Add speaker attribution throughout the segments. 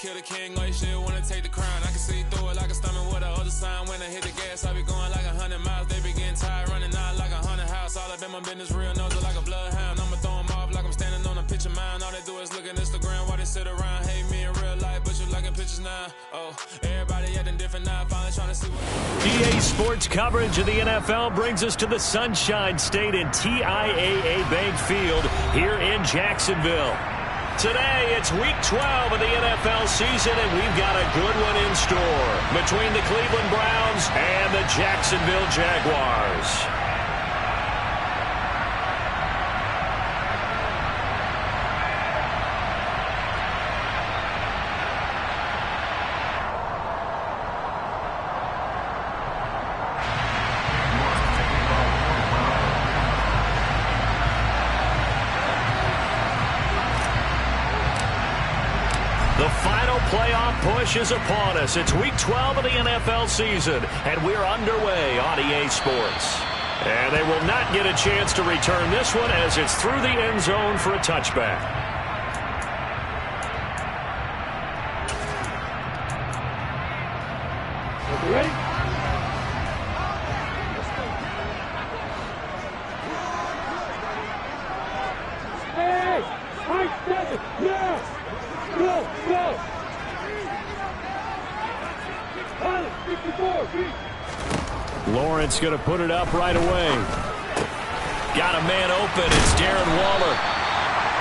Speaker 1: kill the king, or you shit wanna take the crown. I can see through it like a stomach with a other sign. When I hit the gas, I be going like 100 miles. They be getting tired, running out like 100 house. All up in my business, real nose like a bloodhound. I'ma throw them off like I'm standing on a picture mound. All they do is look at Instagram while they sit around. Hate me in real life, but you liking pictures now. Oh, everybody acting different now. Finally trying to see what.
Speaker 2: EA Sports coverage of the NFL brings us to the Sunshine State and TIAA Bank Field here in Jacksonville. Today, it's Week 12 of the NFL season, and we've got a good one in store between the Cleveland Browns and the Jacksonville Jaguars. The final playoff push is upon us. It's Week 12 of the NFL season, and we're underway on EA Sports. And they will not get a chance to return this one as it's through the end zone for a touchback.
Speaker 3: Ready? Hey! High 7! Yeah! Go! Go! 54!
Speaker 2: Lawrence going to put it up right away. Got a man open. It's Darren Waller.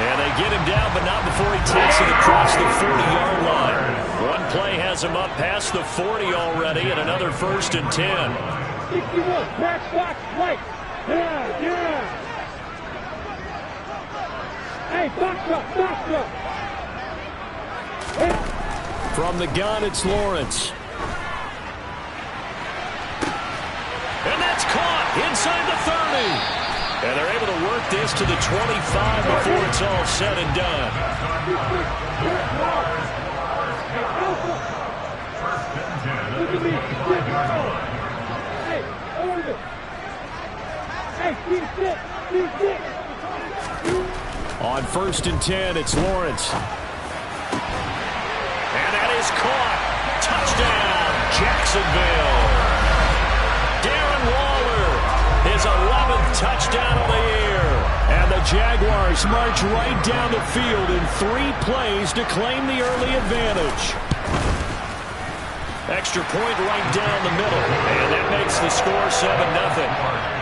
Speaker 2: And they get him down, but not before he takes it across the 40-yard line. One play has him up past the 40 already, and another 1st and 10.
Speaker 3: 61! Back, box, right! Yeah! Yeah! Hey, box up! Box up!
Speaker 2: From the gun, it's Lawrence. And that's caught inside the 30. And they're able to work this to the 25 before it's all said and done. On 1st and 10, it's Lawrence. Is caught. Touchdown, Jacksonville. Darren Waller, his 11th touchdown of the year. And the Jaguars march right down the field in 3 plays to claim the early advantage. Extra point right down the middle. And that makes the score 7-0.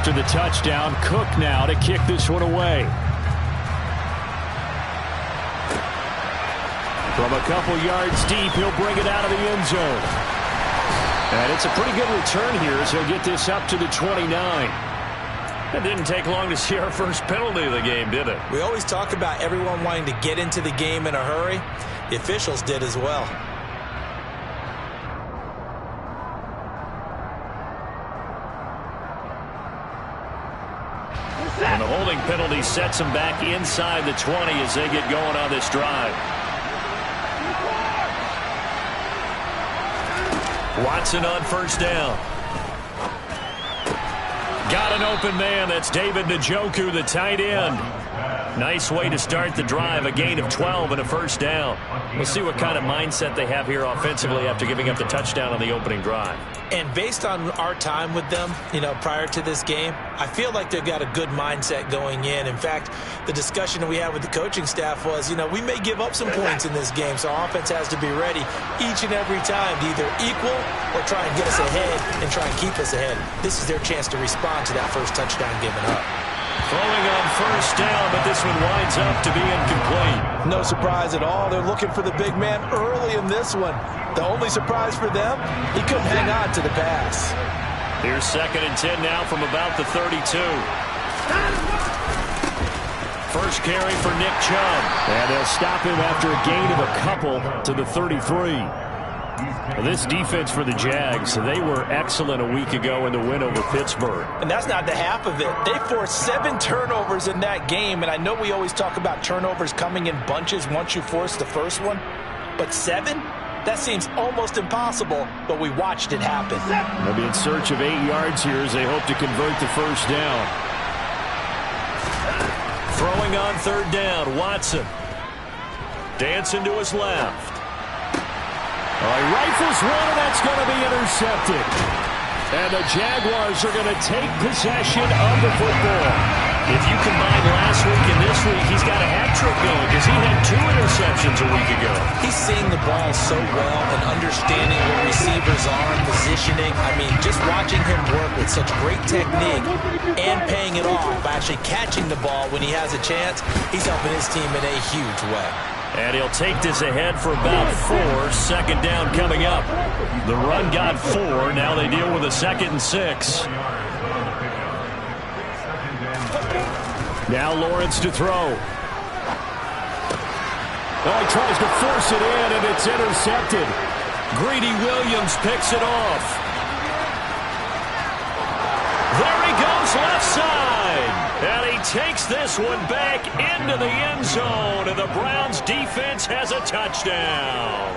Speaker 2: After the touchdown, Cook now to kick this one away. From a couple yards deep, he'll bring it out of the end zone. And it's a pretty good return here as he'll get this up to the 29. It didn't take long to see our first penalty of the game, did it?
Speaker 4: We always talk about everyone wanting to get into the game in a hurry. The officials did as well.
Speaker 2: And the holding penalty sets them back inside the 20 as they get going on this drive. Watson on 1st down. Got an open man. That's David Njoku, the tight end. Nice way to start the drive. A gain of 12 and a 1st down. We'll see what kind of mindset they have here offensively after giving up the touchdown on the opening drive.
Speaker 4: And based on our time with them, prior to this game, I feel like they've got a good mindset going in. In fact, the discussion that we had with the coaching staff was, we may give up some points in this game, so our offense has to be ready each and every time to either equal or try and get us ahead and try and keep us ahead. This is their chance to respond to that first touchdown given up.
Speaker 2: Throwing on 1st down, but this one winds up to be incomplete.
Speaker 5: No surprise at all. They're looking for the big man early in this one. The only surprise for them, he couldn't hang on to the pass.
Speaker 2: Here's 2nd and 10 now from about the 32. First carry for Nick Chubb. And they'll stop him after a gain of a couple to the 33. This defense for the Jags, they were excellent a week ago in the win over Pittsburgh.
Speaker 4: And that's not the half of it. They forced 7 turnovers in that game, and I know we always talk about turnovers coming in bunches once you force the first one, but 7? That seems almost impossible, but we watched it happen.
Speaker 2: They'll be in search of 8 yards here as they hope to convert the first down. Throwing on third down, Watson. Dancing to his left. He rifles one, and that's going to be intercepted. And the Jaguars are going to take possession of the football. If you combine last week and this week, he's got a hat trick going because he had 2 interceptions a week ago.
Speaker 4: He's seeing the ball so well and understanding where receivers are, positioning. I mean, just watching him work with such great technique and paying it off by actually catching the ball when he has a chance, he's helping his team in a huge way.
Speaker 2: And he'll take this ahead for about 4. Second down coming up. The run got 4. Now they deal with a 2nd and 6. Now Lawrence to throw. He tries to force it in, and it's intercepted. Greedy Williams picks it off. There he goes left side. And he takes this one back into the end zone, and the Browns defense has a touchdown.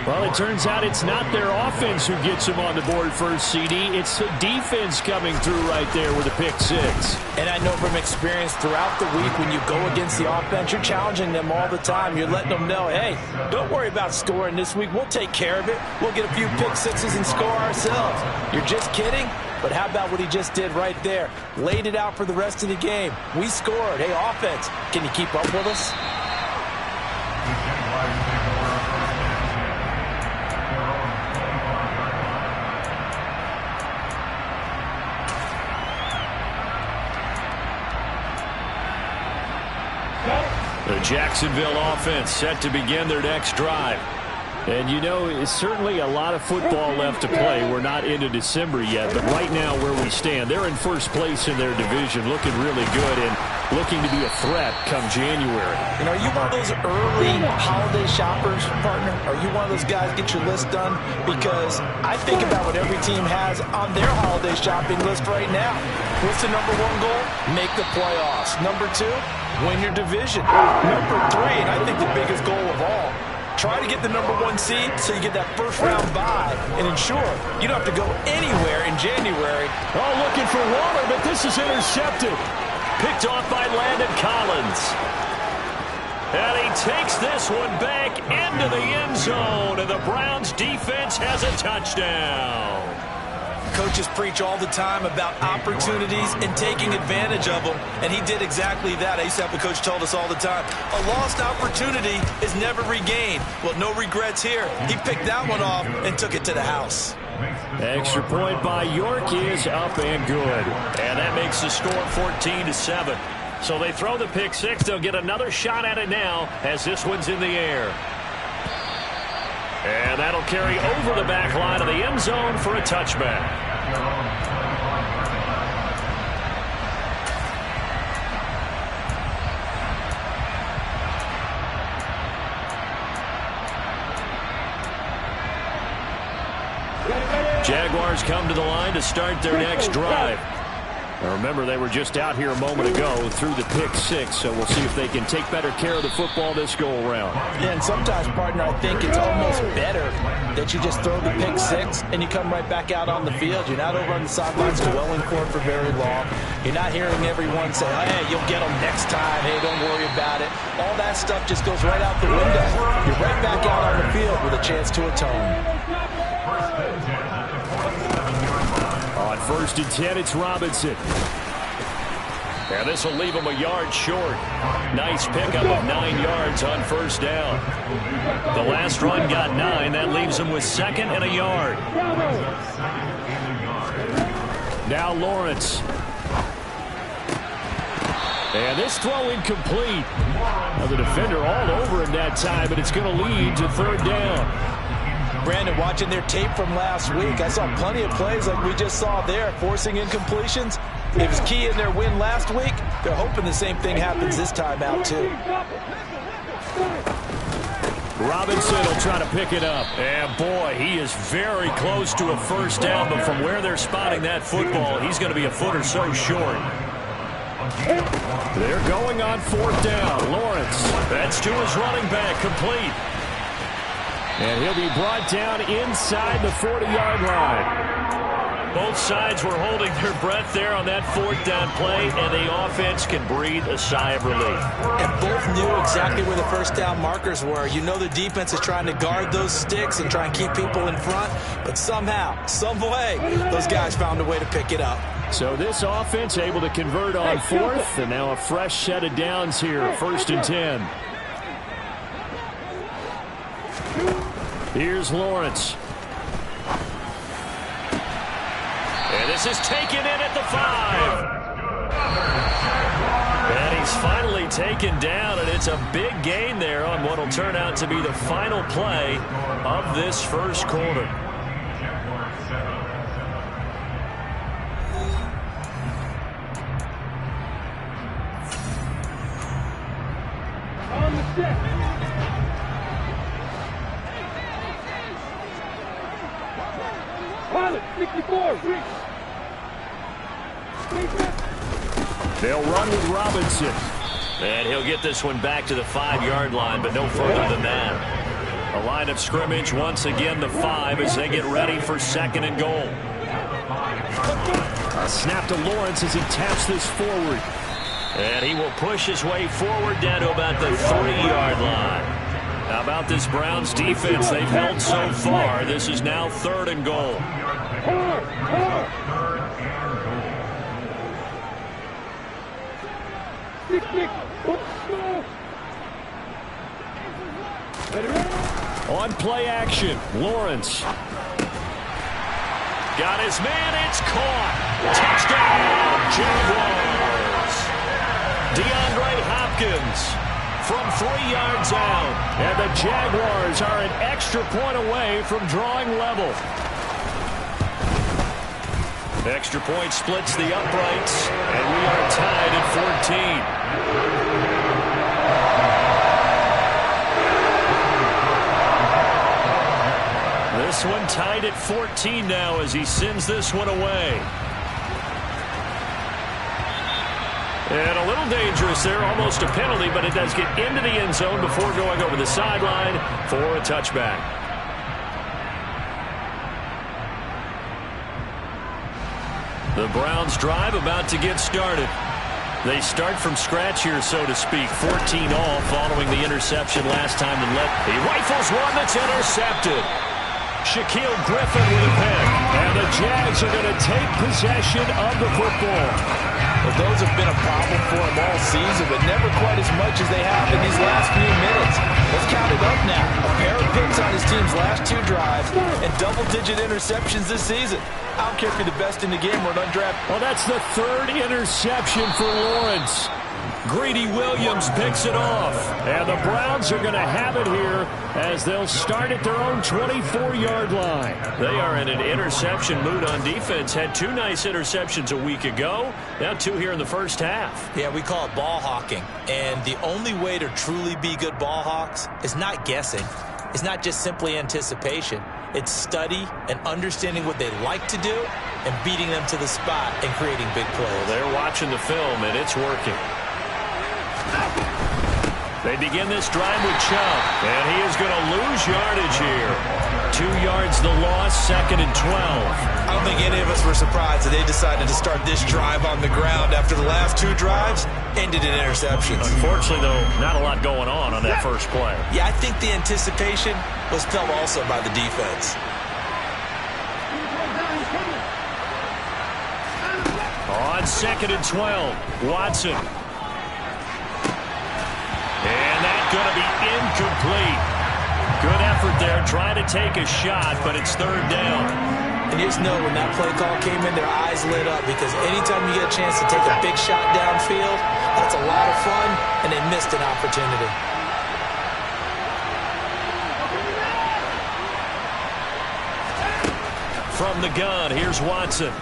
Speaker 2: Well, it turns out it's not their offense who gets him on the board first, CD. It's the defense coming through right there with a pick 6.
Speaker 4: And I know from experience throughout the week when you go against the offense, you're challenging them all the time. You're letting them know, hey, don't worry about scoring this week. We'll take care of it. We'll get a few pick 6s and score ourselves. You're just kidding? But how about what he just did right there? Laid it out for the rest of the game. We scored. Hey, offense, can you keep up with us?
Speaker 2: The Jacksonville offense set to begin their next drive. And, you know, it's certainly a lot of football left to play. We're not into December yet, but right now where we stand, they're in first place in their division, looking really good and looking to be a threat come January.
Speaker 4: And are you one of those early holiday shoppers, partner? Are you one of those guys get your list done? Because I think about what every team has on their holiday shopping list right now. What's the number 1 goal? Make the playoffs. Number 2, win your division. Number 3, and I think the biggest goal of all, try to get the number 1 seed so you get that first round bye and ensure you don't have to go anywhere in January.
Speaker 2: Looking for Waller, but this is intercepted. Picked off by Landon Collins. And he takes this one back into the end zone, and the Browns defense has a touchdown.
Speaker 4: Coaches preach all the time about opportunities and taking advantage of them, and he did exactly that. I used to have a coach told us all the time, a lost opportunity is never regained. Well, no regrets here. He picked that one off and took it to the house.
Speaker 2: Extra point by York is up and good. And that makes the score 14-7. So they throw the pick 6. They'll get another shot at it now as this one's in the air. And that'll carry over the back line of the end zone for a touchback. Jaguars come to the line to start their next drive. Now remember, they were just out here a moment ago through the pick 6, so we'll see if they can take better care of the football this go-around.
Speaker 4: Yeah, and sometimes, partner, I think it's almost better that you just throw the pick 6 and you come right back out on the field. You're not over on the sidelines dwelling for it for very long. You're not hearing everyone say, hey, you'll get them next time. Hey, don't worry about it. All that stuff just goes right out the window. You're right back out on the field with a chance to atone.
Speaker 2: On 1st and 10, it's Robinson. And this will leave him a yard short. Nice pickup of 9 yards on first down. The last run got 9. That leaves him with 2nd and a yard. Now Lawrence. And this throw incomplete. Now the defender all over him that time, but it's going to lead to 3rd down.
Speaker 4: Brandon, watching their tape from last week, I saw plenty of plays like we just saw there, forcing incompletions. It was key in their win last week. They're hoping the same thing happens this time out, too.
Speaker 2: Robinson will try to pick it up. And, boy, he is very close to a first down, but from where they're spotting that football, he's going to be a foot or so short. They're going on fourth down. Lawrence, that's to his running back, complete. And he'll be brought down inside the 40-yard line. Both sides were holding their breath there on that fourth down play, and the offense can breathe a sigh of relief.
Speaker 4: And both knew exactly where the first down markers were. You know the defense is trying to guard those sticks and try and keep people in front, but somehow, some way, those guys found a way to pick it up.
Speaker 2: So this offense able to convert on fourth, and now a fresh set of downs here, first and 10. Here's Lawrence. And this is taken in at the 5. And he's finally taken down, and it's a big gain there on what will turn out to be the final play of this first quarter.
Speaker 3: On the set. Pilot, 64, reach.
Speaker 2: They'll run with Robinson. And he'll get this one back to the 5-yard line, but no further than that. A line of scrimmage once again, the 5, as they get ready for second and goal. A snap to Lawrence as he taps this forward. And he will push his way forward down to about the 3-yard line. How about this Browns defense they've held so far? This is now third and goal. On play action, Lawrence. Got his man, it's caught. Touchdown, Jaguars. DeAndre Hopkins from 3 yards out. And the Jaguars are an extra point away from drawing level. Extra point splits the uprights, and we are tied at 14. This one tied at 14 now as he sends this one away. And a little dangerous there, almost a penalty, but it does get into the end zone before going over the sideline for a touchback. The Browns drive about to get started. They start from scratch here, so to speak. 14 all following the interception last time to let. He rifles one that's intercepted. Shaquille Griffin with a pick. And the Jags are going to take possession of the football.
Speaker 5: Well, those have been a problem for them all season, but never quite as much as they have in these last few minutes. Let's count it up now. A pair of picks on his team's last 2 drives and double-digit interceptions this season. I don't care if you're the best in the game or an undrafted.
Speaker 2: Well, that's the 3rd interception for Lawrence. Greedy Williams picks it off. And the Browns are going to have it here as they'll start at their own 24-yard line. They are in an interception mood on defense. Had 2 nice interceptions a week ago. Now 2 here in the first half.
Speaker 4: Yeah, we call it ball hawking. And the only way to truly be good ball hawks is not guessing. It's not just simply anticipation. It's study and understanding what they like to do and beating them to the spot and creating big plays.
Speaker 2: Well, they're watching the film, and it's working. They begin this drive with Chubb, and he is going to lose yardage here. 2 yards the loss, 2nd and 12.
Speaker 4: I don't think any of us were surprised that they decided to start this drive on the ground after the last 2 drives ended in interceptions.
Speaker 2: Unfortunately, though, not a lot going on that first play.
Speaker 4: Yeah, I think the anticipation was felt also by the defense.
Speaker 2: On 2nd and 12, Watson. And that's going to be incomplete. Good effort there, trying to take a shot, but it's 3rd down.
Speaker 4: And you just know when that play call came in, their eyes lit up because anytime you get a chance to take a big shot downfield, that's a lot of fun, and they missed an opportunity.
Speaker 2: From the gun, here's Watson.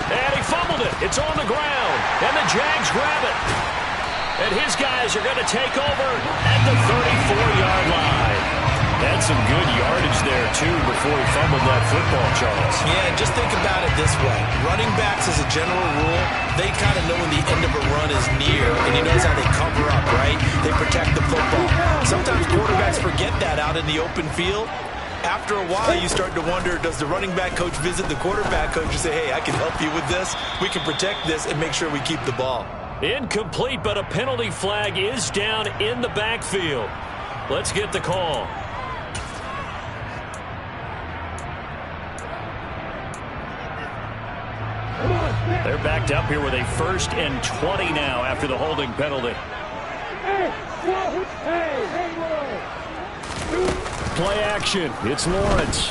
Speaker 2: And he fumbled it. It's on the ground, and the Jags grab it. And his guys are going to take over at the 34-yard line. That's some good yardage there, too, before he fumbled that football, Charles.
Speaker 4: Yeah, just think about it this way. Running backs, as a general rule, they kind of know when the end of a run is near, and he knows how they cover up, right? They protect the football. Sometimes quarterbacks forget that out in the open field. After a while, you start to wonder, does the running back coach visit the quarterback coach and say, hey, I can help you with this. We can protect this and make sure we keep the ball.
Speaker 2: Incomplete, but a penalty flag is down in the backfield. Let's get the call. They're backed up here with a 1st and 20 now after the holding penalty. Play action. It's Lawrence.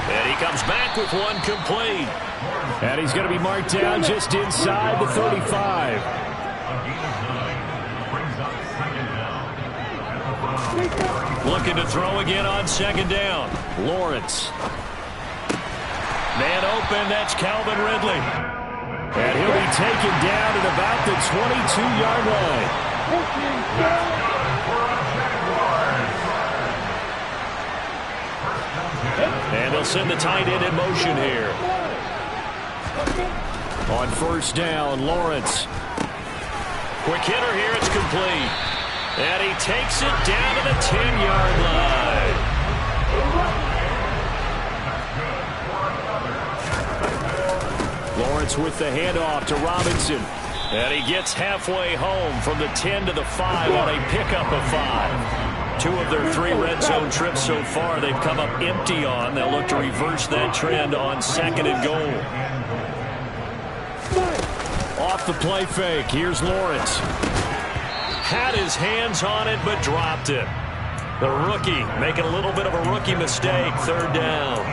Speaker 2: And he comes back with one complete. And he's going to be marked down just inside the 35. Looking to throw again on 2nd down. Lawrence. Man open, that's Calvin Ridley. And he'll be taken down at about the 22-yard line. And they'll send the tight end in motion here. On 1st down, Lawrence. Quick hitter here, it's complete. And he takes it down to the 10-yard line. Lawrence with the handoff to Robinson. And he gets halfway home from the 10 to the 5 on a pickup of 5. 2 of their 3 red zone trips so far they've come up empty on. They'll look to reverse that trend on 2nd and goal. Off the play fake, here's Lawrence. Had his hands on it, but dropped it. The rookie making a little bit of a rookie mistake, 3rd down.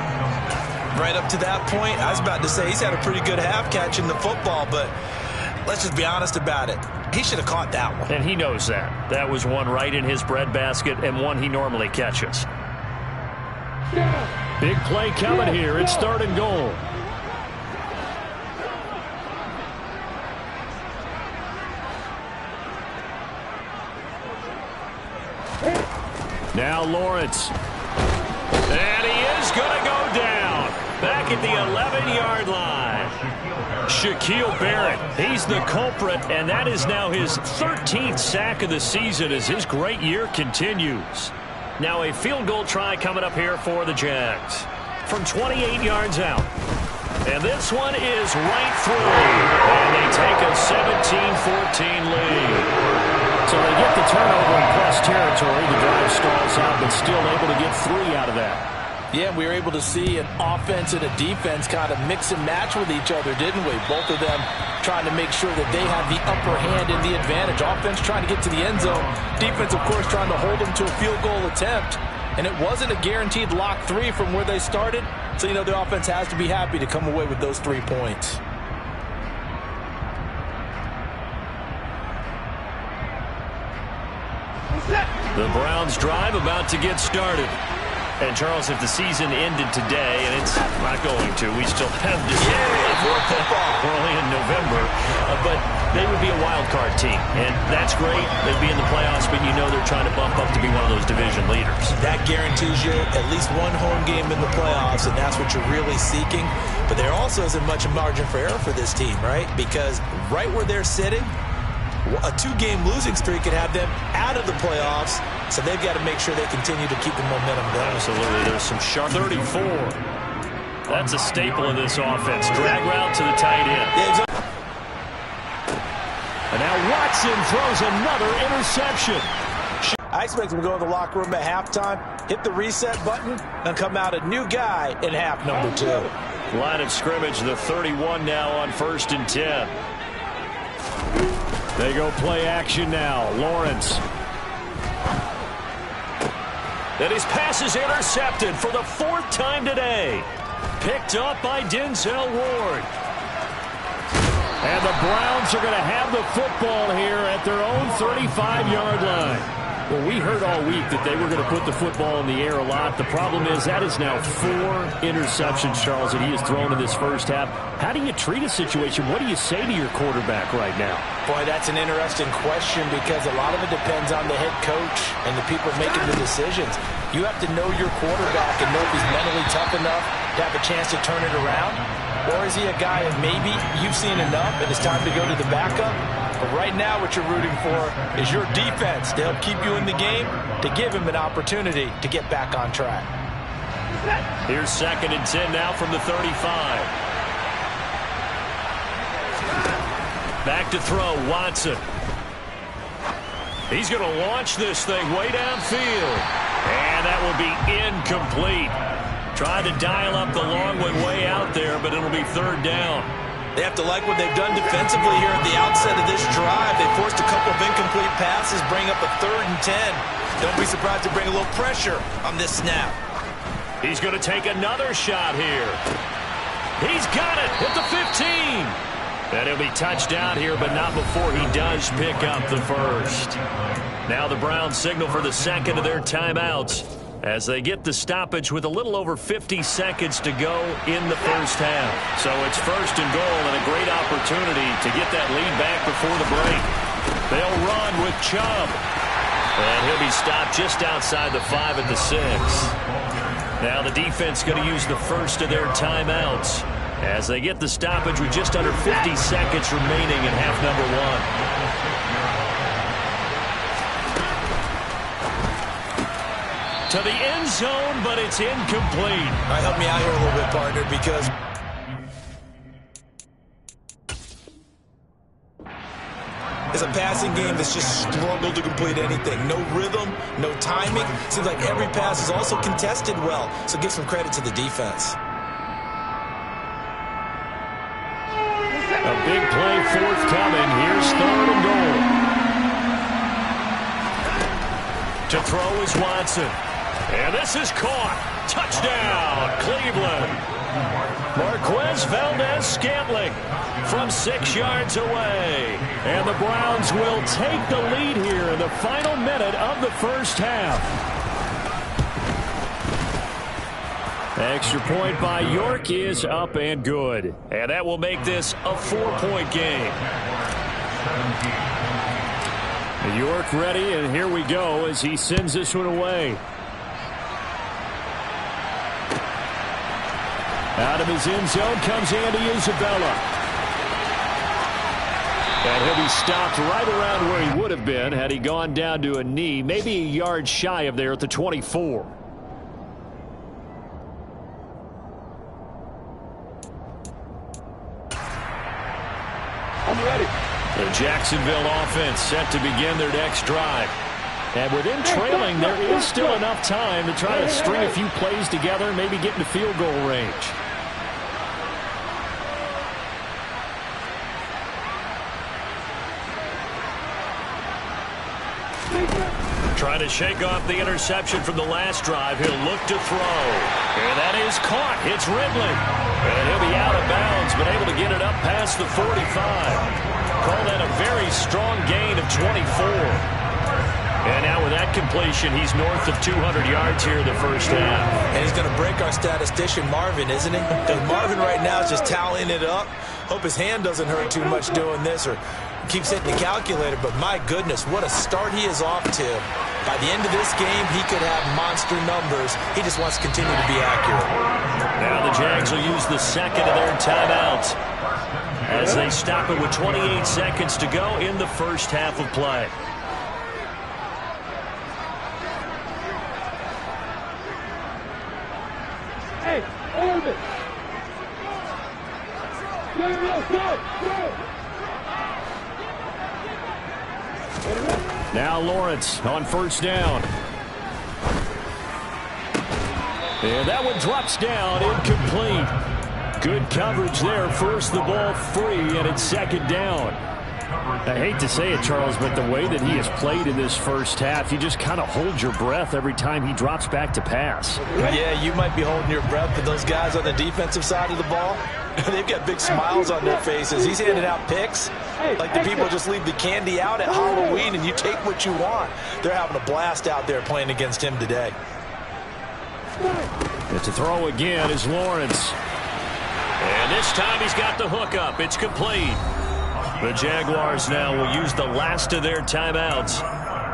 Speaker 4: Right up to that point, I was about to say he's had a pretty good half catching the football, but let's just be honest about it. He should have caught that one.
Speaker 2: And he knows that. That was one right in his breadbasket and one he normally catches. Big play coming here. It's 3rd and goal. Now Lawrence. And he is going to go down. Back at the 11-yard line. Shaquille Barrett, he's the culprit, and that is now his 13th sack of the season as his great year continues. Now a field goal try coming up here for the Jags. From 28 yards out. And this one is right through. And they take a 17-14 lead. So they get the turnover in plus territory. The drive stalls out, but still able to get 3 out of that.
Speaker 4: Yeah, we were able to see an offense and a defense kind of mix and match with each other, didn't we? Both of them trying to make sure that they have the upper hand and the advantage. Offense trying to get to the end zone. Defense, of course, trying to hold them to a field goal attempt. And it wasn't a guaranteed lock 3 from where they started. So, you know, the offense has to be happy to come away with those 3 points.
Speaker 2: The Browns drive about to get started. And, Charles, if the season ended today, and it's not going to, we still have December. We're only in November. But they would be a wild card team. And that's great. They'd be in the playoffs, but you know they're trying to bump up to be one of those division leaders.
Speaker 4: That guarantees you at least one home game in the playoffs, and that's what you're really seeking. But there also isn't much margin for error for this team, right? Because right where they're sitting, a 2-game losing streak could have them out of the playoffs, so they've got to make sure they continue to keep the momentum going.
Speaker 2: Absolutely. There's some sharp 34. That's a staple of this offense. Drag route to the tight end. And now Watson throws another interception.
Speaker 4: I expect him to go in the locker room at halftime, hit the reset button, and come out a new guy in half number 2.
Speaker 2: Line of scrimmage, the 31 now on 1st and 10. They go play action now. Lawrence. And his pass is intercepted for the 4th time today. Picked up by Denzel Ward. And the Browns are going to have the football here at their own 35-yard line. Well, we heard all week that they were going to put the football in the air a lot. The problem is that is now 4 interceptions, Charles, that he has thrown in this first half. How do you treat a situation? What do you say to your quarterback right now?
Speaker 4: Boy, that's an interesting question because a lot of it depends on the head coach and the people making the decisions. You have to know your quarterback and know if he's mentally tough enough to have a chance to turn it around. Or is he a guy that maybe you've seen enough and it's time to go to the backup? But right now what you're rooting for is your defense to help keep you in the game, to give him an opportunity to get back on track.
Speaker 2: Here's 2nd and 10 now from the 35. Back to throw, Watson. He's going to launch this thing way downfield. And that will be incomplete. Tried to dial up the long one way out there, but it'll be 3rd down.
Speaker 4: They have to like what they've done defensively here at the outset of this drive. They forced a couple of incomplete passes, bring up a 3rd and 10. Don't be surprised to bring a little pressure on this snap.
Speaker 2: He's going to take another shot here. He's got it at the 15. And he'll be touchdown here, but not before he does pick up the first. Now the Browns signal for the 2nd of their timeouts as they get the stoppage with a little over 50 seconds to go in the first half. So it's 1st and goal and a great opportunity to get that lead back before the break. They'll run with Chubb. And he'll be stopped just outside the 5 at the 6. Now the defense going to use the first of their timeouts as they get the stoppage with just under 50 seconds remaining in half number 1. To the end zone, but it's incomplete.
Speaker 4: All right, help me out here a little bit, partner, because it's a passing game that's just struggled to complete anything. No rhythm, no timing. Seems like every pass is also contested well, so give some credit to the defense.
Speaker 2: A big play forthcoming. Here's 3rd and goal. To throw is Watson. And this is caught. Touchdown, Cleveland. Marquez Valdez-Scantling from 6 yards away. And the Browns will take the lead here in the final minute of the first half. Extra point by York is up and good. And that will make this a 4-point game. York ready, and here we go as he sends this one away. Out of his end zone comes Andy Isabella. And he'll be stopped right around where he would have been had he gone down to a knee, maybe a yard shy of there at the 24.
Speaker 3: I'm ready.
Speaker 2: The Jacksonville offense set to begin their next drive. And with them trailing, there is still enough time to try to string a few plays together and maybe get into field goal range. Trying to shake off the interception from the last drive. He'll look to throw. And that is caught. It's Ridley. And he'll be out of bounds, but able to get it up past the 45. Call that a very strong gain of 24. And now with that completion, he's north of 200 yards here in the first half.
Speaker 4: And he's going to break our statistician, Marvin, isn't he? Because Marvin right now is just tallying it up. Hope his hand doesn't hurt too much doing this or keeps hitting the calculator. But my goodness, what a start he is off to. By the end of this game, he could have monster numbers. He just wants to continue to be accurate.
Speaker 2: Now the Jags will use the 2nd of their timeouts as they stop it with 28 seconds to go in the first half of play.
Speaker 3: Hey, Orbit. Go.
Speaker 2: Now Lawrence on 1st down. And that one drops down, incomplete. Good coverage there, forced the ball free, and it's 2nd down. I hate to say it, Charles, but the way that he has played in this first half, you just kind of hold your breath every time he drops back to pass.
Speaker 4: Yeah, you might be holding your breath, but those guys on the defensive side of the ball, they've got big smiles on their faces. He's handing out picks like the people just leave the candy out at Halloween and you take what you want. They're having a blast out there playing against him today.
Speaker 2: And to throw again is Lawrence. And this time he's got the hookup. It's complete. The Jaguars now will use the last of their timeouts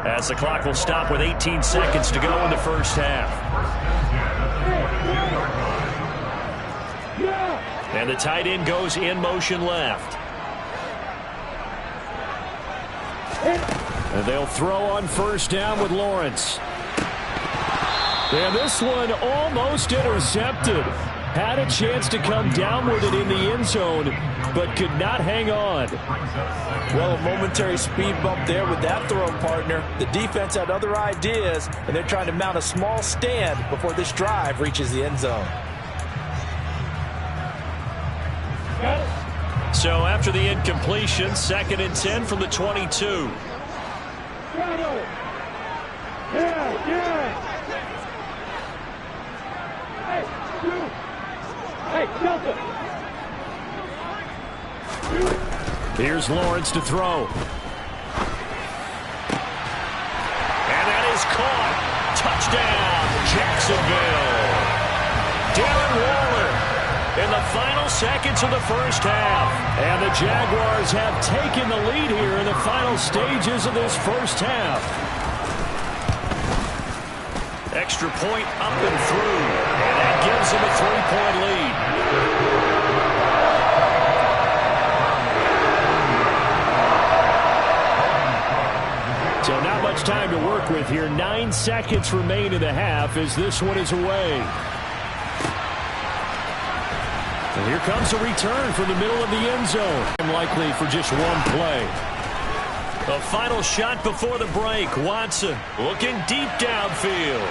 Speaker 2: as the clock will stop with 18 seconds to go in the first half. And the tight end goes in motion left. And they'll throw on first down with Lawrence. And this one almost intercepted. Had a chance to come down with it in the end zone, but could not hang on.
Speaker 5: Well, a momentary speed bump there with that throw, partner. The defense had other ideas, and they're trying to mount a small stand before this drive reaches the end zone.
Speaker 2: So after the incompletion, 2nd and 10 from the 22. Here's Lawrence to throw. And that is caught. Touchdown, Jacksonville. Darren Waller in the final seconds of the first half. And the Jaguars have taken the lead here in the final stages of this first half. Extra point up and through. And that gives them a 3-point lead. So not much time to work with here. 9 seconds remain in the half as this one is away. And here comes a return from the middle of the end zone. Likely for just one play. A final shot before the break. Watson looking deep downfield.